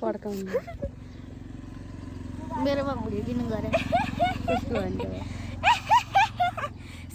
पड्काउनु मेरोमा भुलिदिनु गरे कस्तो भन्छ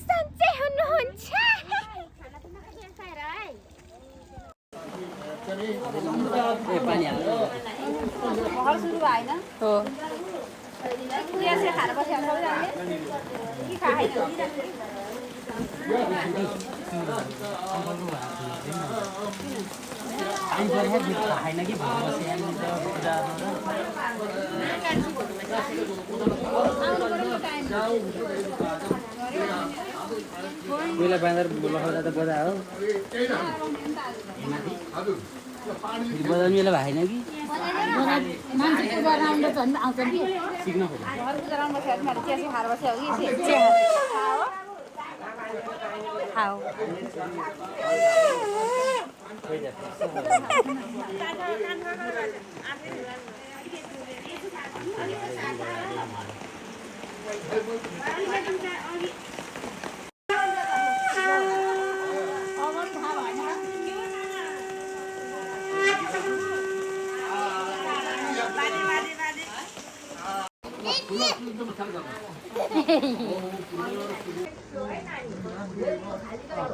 सन्चै हुनुहुन्छ पानी हाल्नु भर्खर सुरु भएन हो चिया चाहिँ खाएर बसेको सबैजनाले के खाएन खाएन कि पहिला बाँदर लखाउँदा त बजा हो बजा मेला भएन कि मान्छेको बनाउनु झन् आउँछ नि सिक्न खोज्छ भर्खर गराउनु बसेको चिया चाहिँ खाएर बसेको कि खाऊ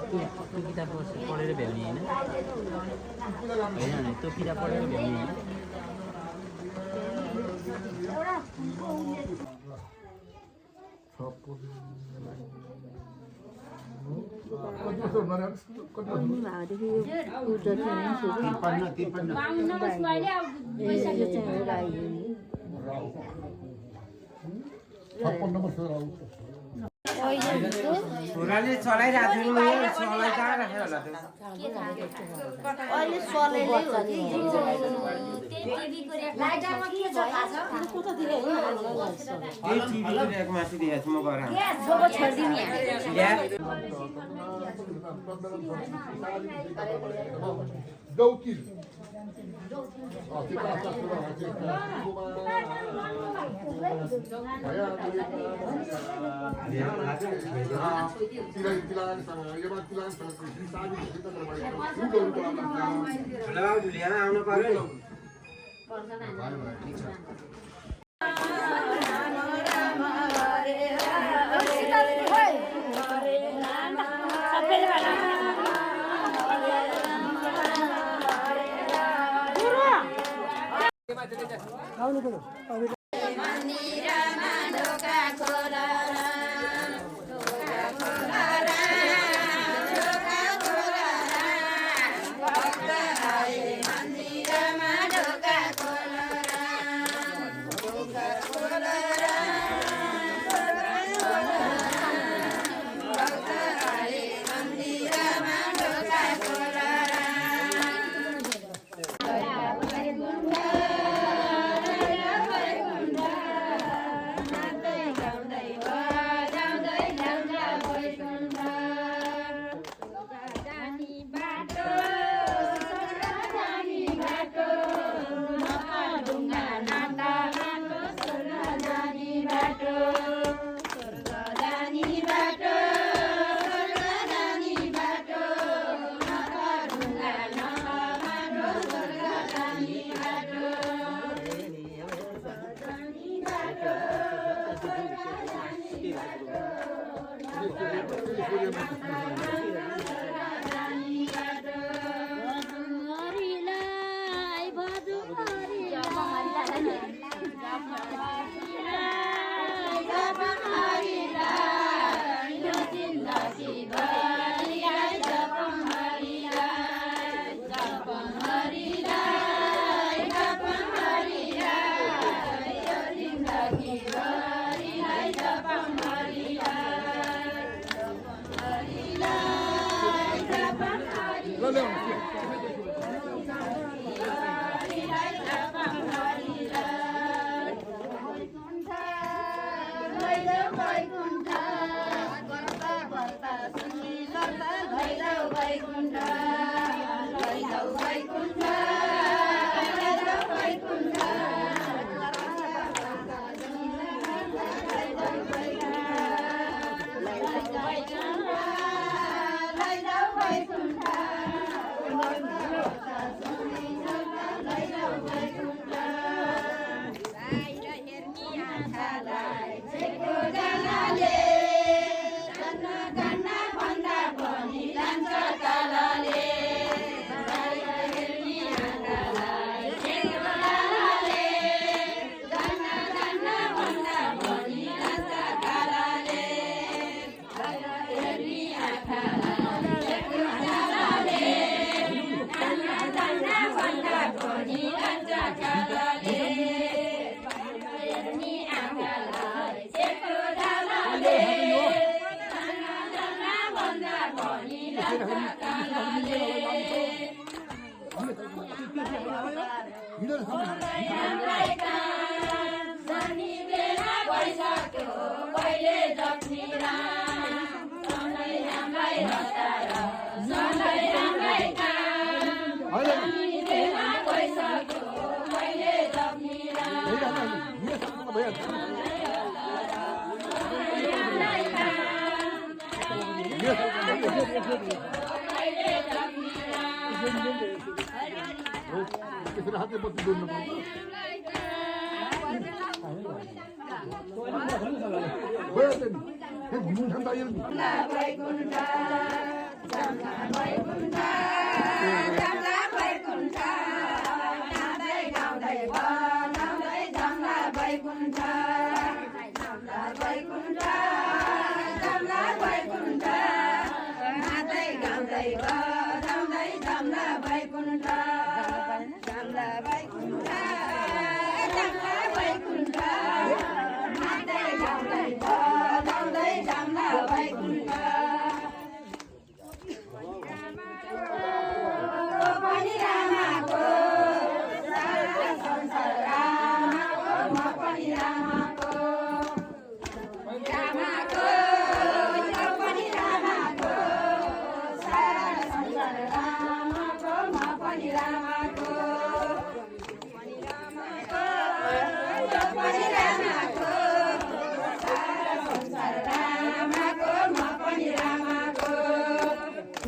त्यो किताब पढेर भ्याउने होइन होइन त्यो किताब पढेर भ्याउने छोराले चलाइरहेको थियो चलाइ कहाँ राखेर होला अहिले सलेले हो त्यही टिभीको माथि देखाएको छु म गएर लिएर आउनु पर्यो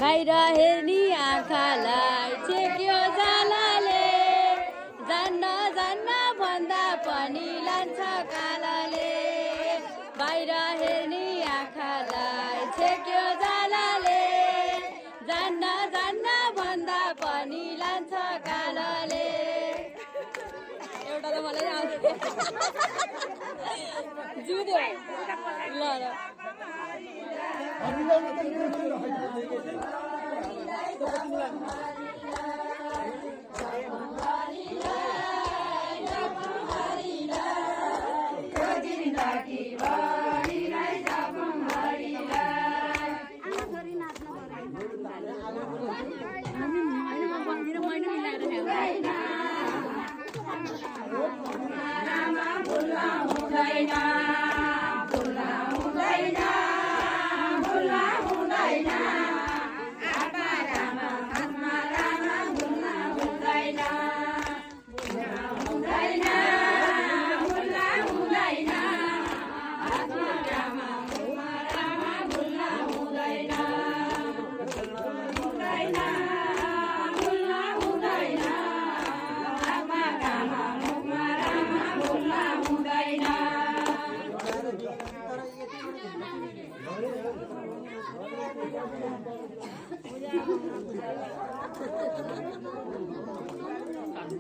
बाहिर हेर्ने आँखालाई छेक्यो जालाले जान्न जान्न भन्दा पनि लान्छ कालाले बाहिर हेर्ने आँखालाई छेक्यो जालाले जान्न जान्न भन्दा पनि लान्छ कालाले एउटा त मलाई आउँछ जुद्यो ल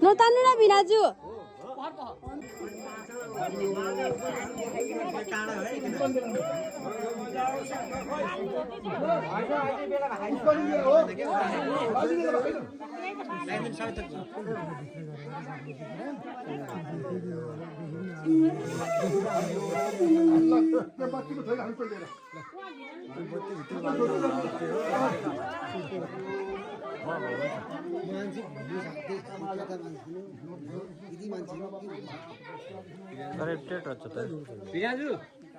नतान्नु न भिनाजु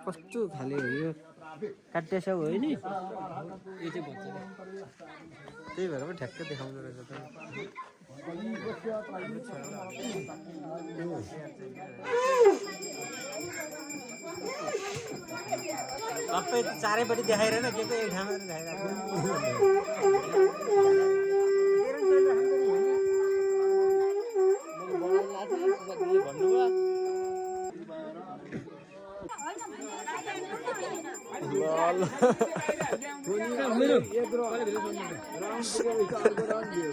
कस्तो खाले हो यो काटेछ हो नि यो चाहिँ बच्चा त्यही भएर पनि ठ्याक्कै देखाउँदो रहेछ त सबै चारैपट्टि देखाइरहेन के को एक ठाउँमा देखाइरहेको भन्नुभयो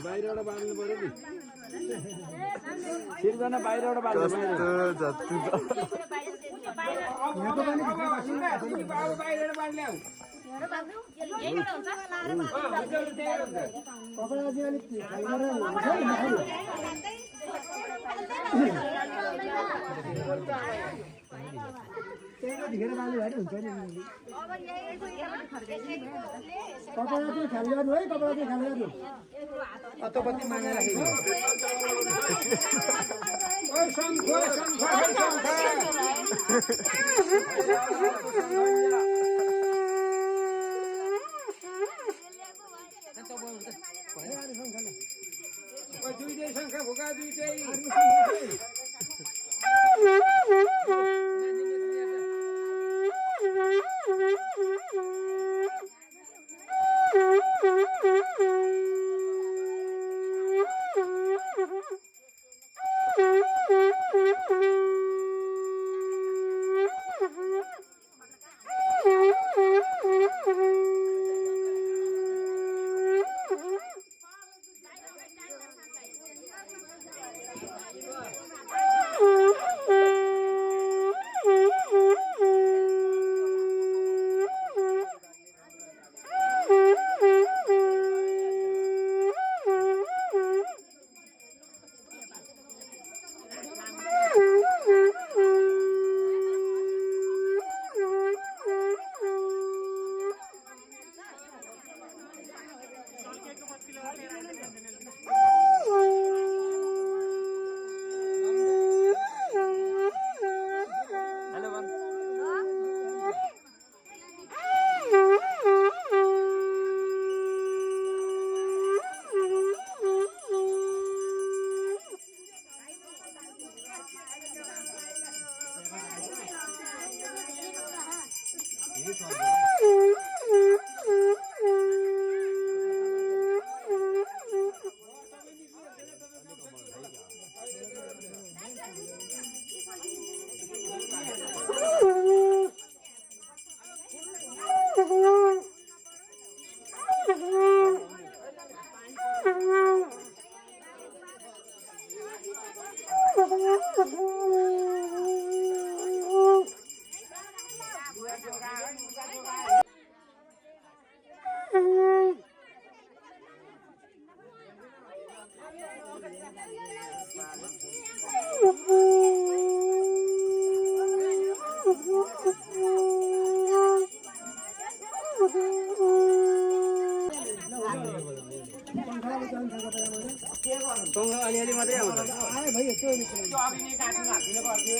बाहिरबाट बाँध्नु पर्यो नि सिर्जना बाहिरबाट बाँध्नु त्यही धिकेर बाल्नु भएर हुन्छ नि अब यही फर्केले कपडा चाहिँ ख्याल गर्नु है कपडा चाहिँ ख्याल गर्नु अतपति मानेर राखेको ओइ शङ्ख शङ्ख दुईटै शङ्ख भुका दुईटै अलिअलि मात्रै आउँछ आयो भाइ त्यो अघि नै काट्नु हाल्दिनु पर्थ्यो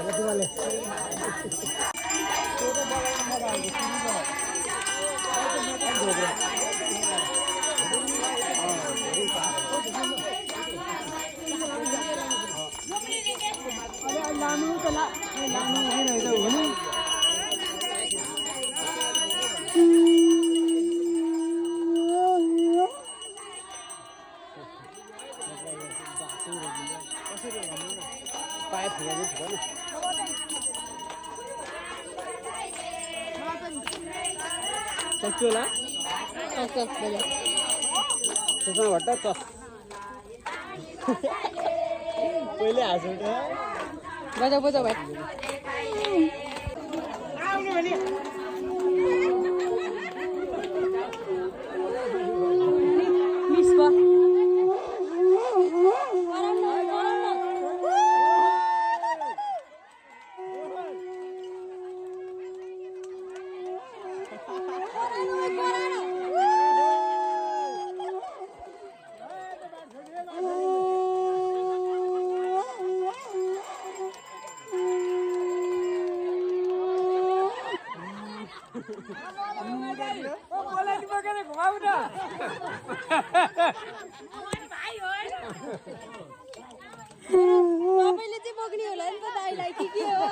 कसो लाग्यो तिमीले लानु त लानु होइन त हुने पाइप फुकाउनु ठिक सक्यो होला त्यसमा भट्ट चस पहिले हाँस उठ्यो बजाऊ बजाऊ भाइ मिस भयो तपाईँले चाहिँ बोक्ने होला नि त दाइलाई के हो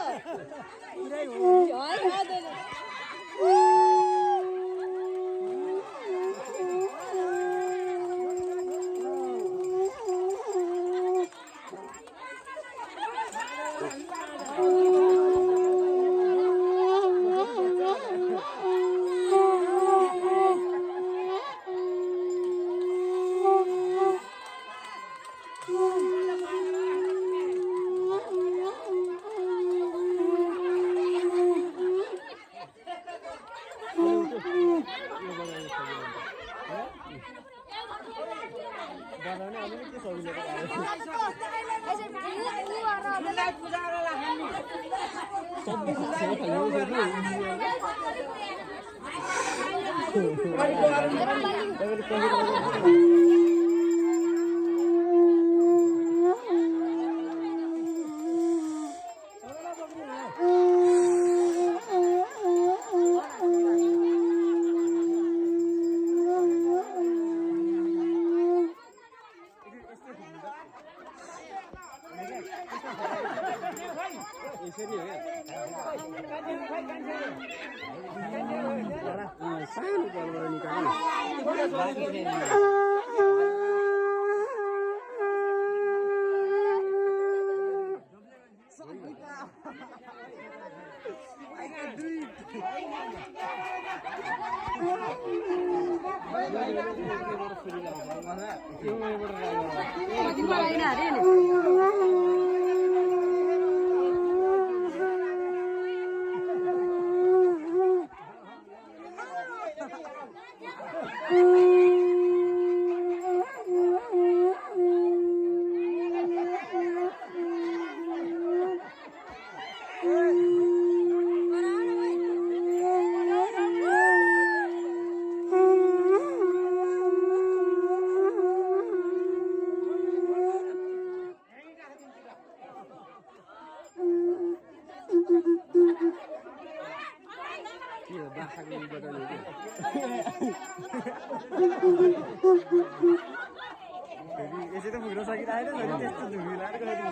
यसै त फुक्न सकिरहेको छैन त्यस्तो धुमी लाएर गएको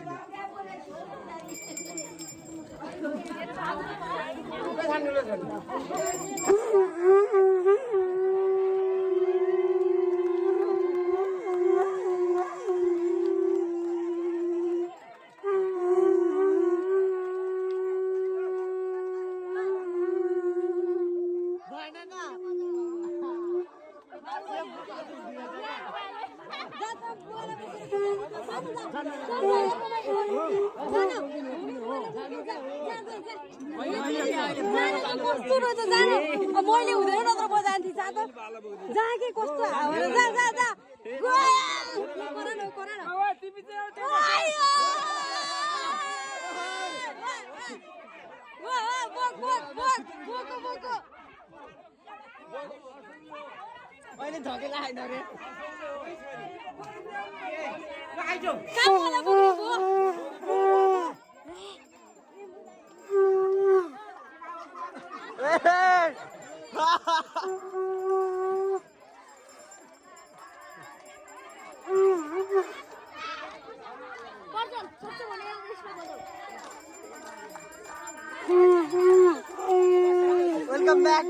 मैले हुँदैन नत्र म जान्थेँ जहाँ के कस्तो अहिले झगेला आएन रे वेलकम बैक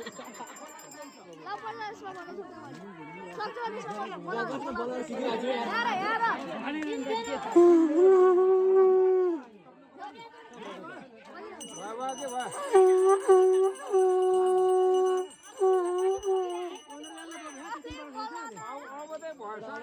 ल पल्ला यसमा भन्नु सक्छ भने यसमा बोला यार वाह के वाह आओ बते भर्सा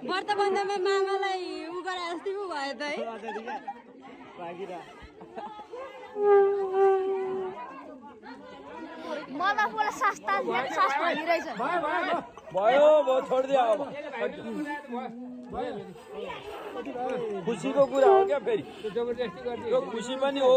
वर्तमानमा मामालाई उ गरे जस्तै पो भयो त है मलाई बोला सस्ता भनिरहेछ भयो भयो छोडिदियो अब खुसीको कुरा हो क्या फेरि जबरजस्ती गर्दै यो खुसी पनि हो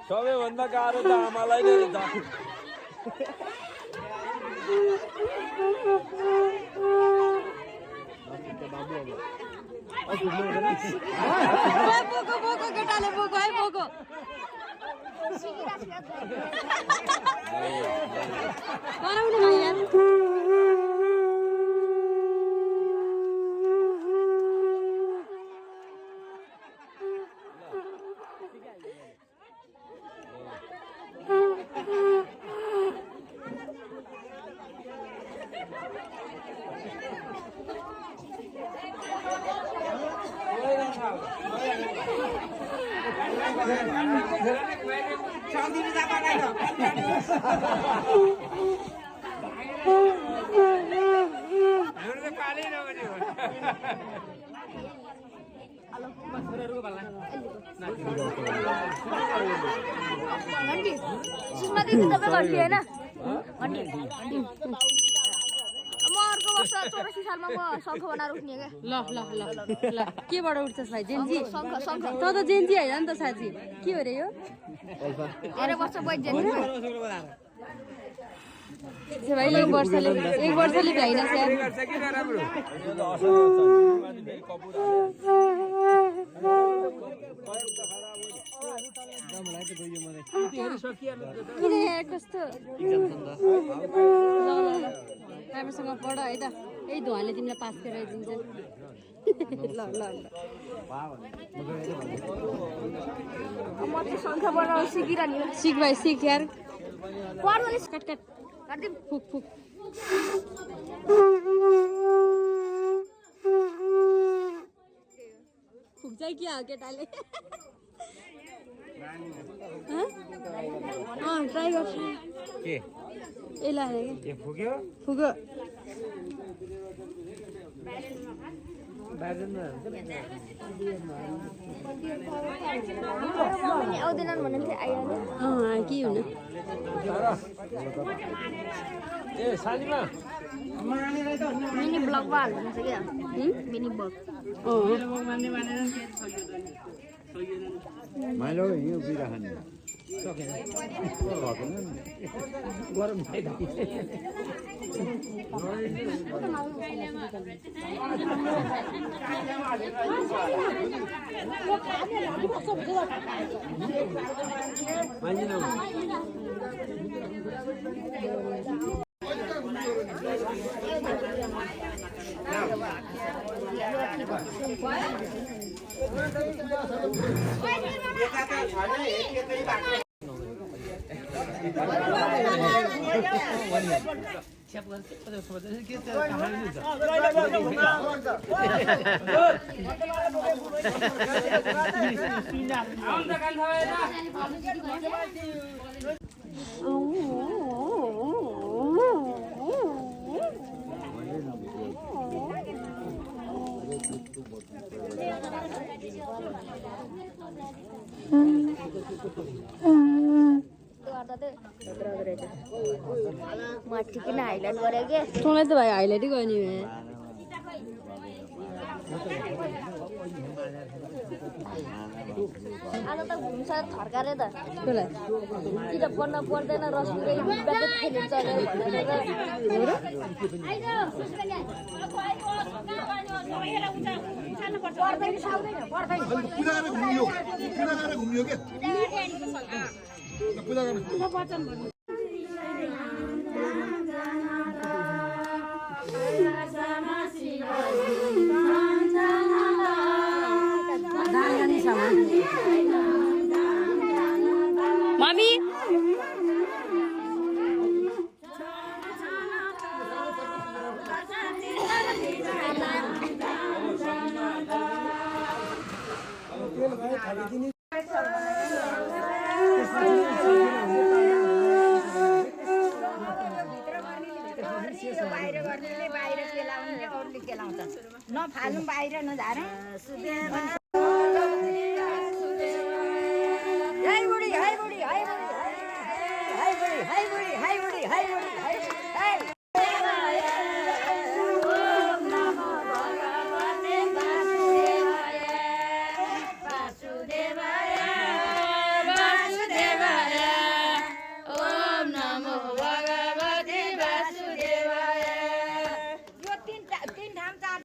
सबैभन्दा गाह्रो त आमालाई नै रहेछ बोको केटाले बोको है बोको बनाउनु न यार सुषमा दिदी तपाईँ घन्टी होइन म अर्को वर्ष 84 सालमा म शङ्ख बनाएर उठ्ने क्या ल ल ल ल केबाट उठ्छस् भाइ जेन्जी शङ्ख त जेन्जी होइन नि त साँच्ची के हो रे यो 13 वर्ष भयो जेन्जी भाइ एक वर्षले भ्याइन स्याहार किन यार कस्तो राम्रोसँग पढ है त यही धुवाले तिमीलाई पास गराइदिन्छ ल ल म चाहिँ शङ्ख बनाउन सिकिरहने सिक भाइ सिक यार पढ्नु कट कट काट्दिम फुक फुक फुक चाहिँ के हो केटाले ट्राई गर्छु के ए ल ए फुक्यो फुक्यो आउँदैनन् भने चाहिँ आइहाल्यो के हुनु ए सालीमा मिनी ब्लग पो हाल्नुहुन्छ क्या मिनी ब्लग माइलो यो बिरा खाने गरम माथि किन हाइलाइट गरे के तँलाई त भाइ हाइलाइटै गर्ने आज त घुम्छ थर्कारे त कसलाई कि त पढ्न पर्दैन रसुकै ब्याट खेलिन्छ मम्मी नफाल्नु बाहिर नझार हाई बुढी हाई बुढी हाई बुढी हाई बुढी हाई बुढी हाई बुढी हाई बुढी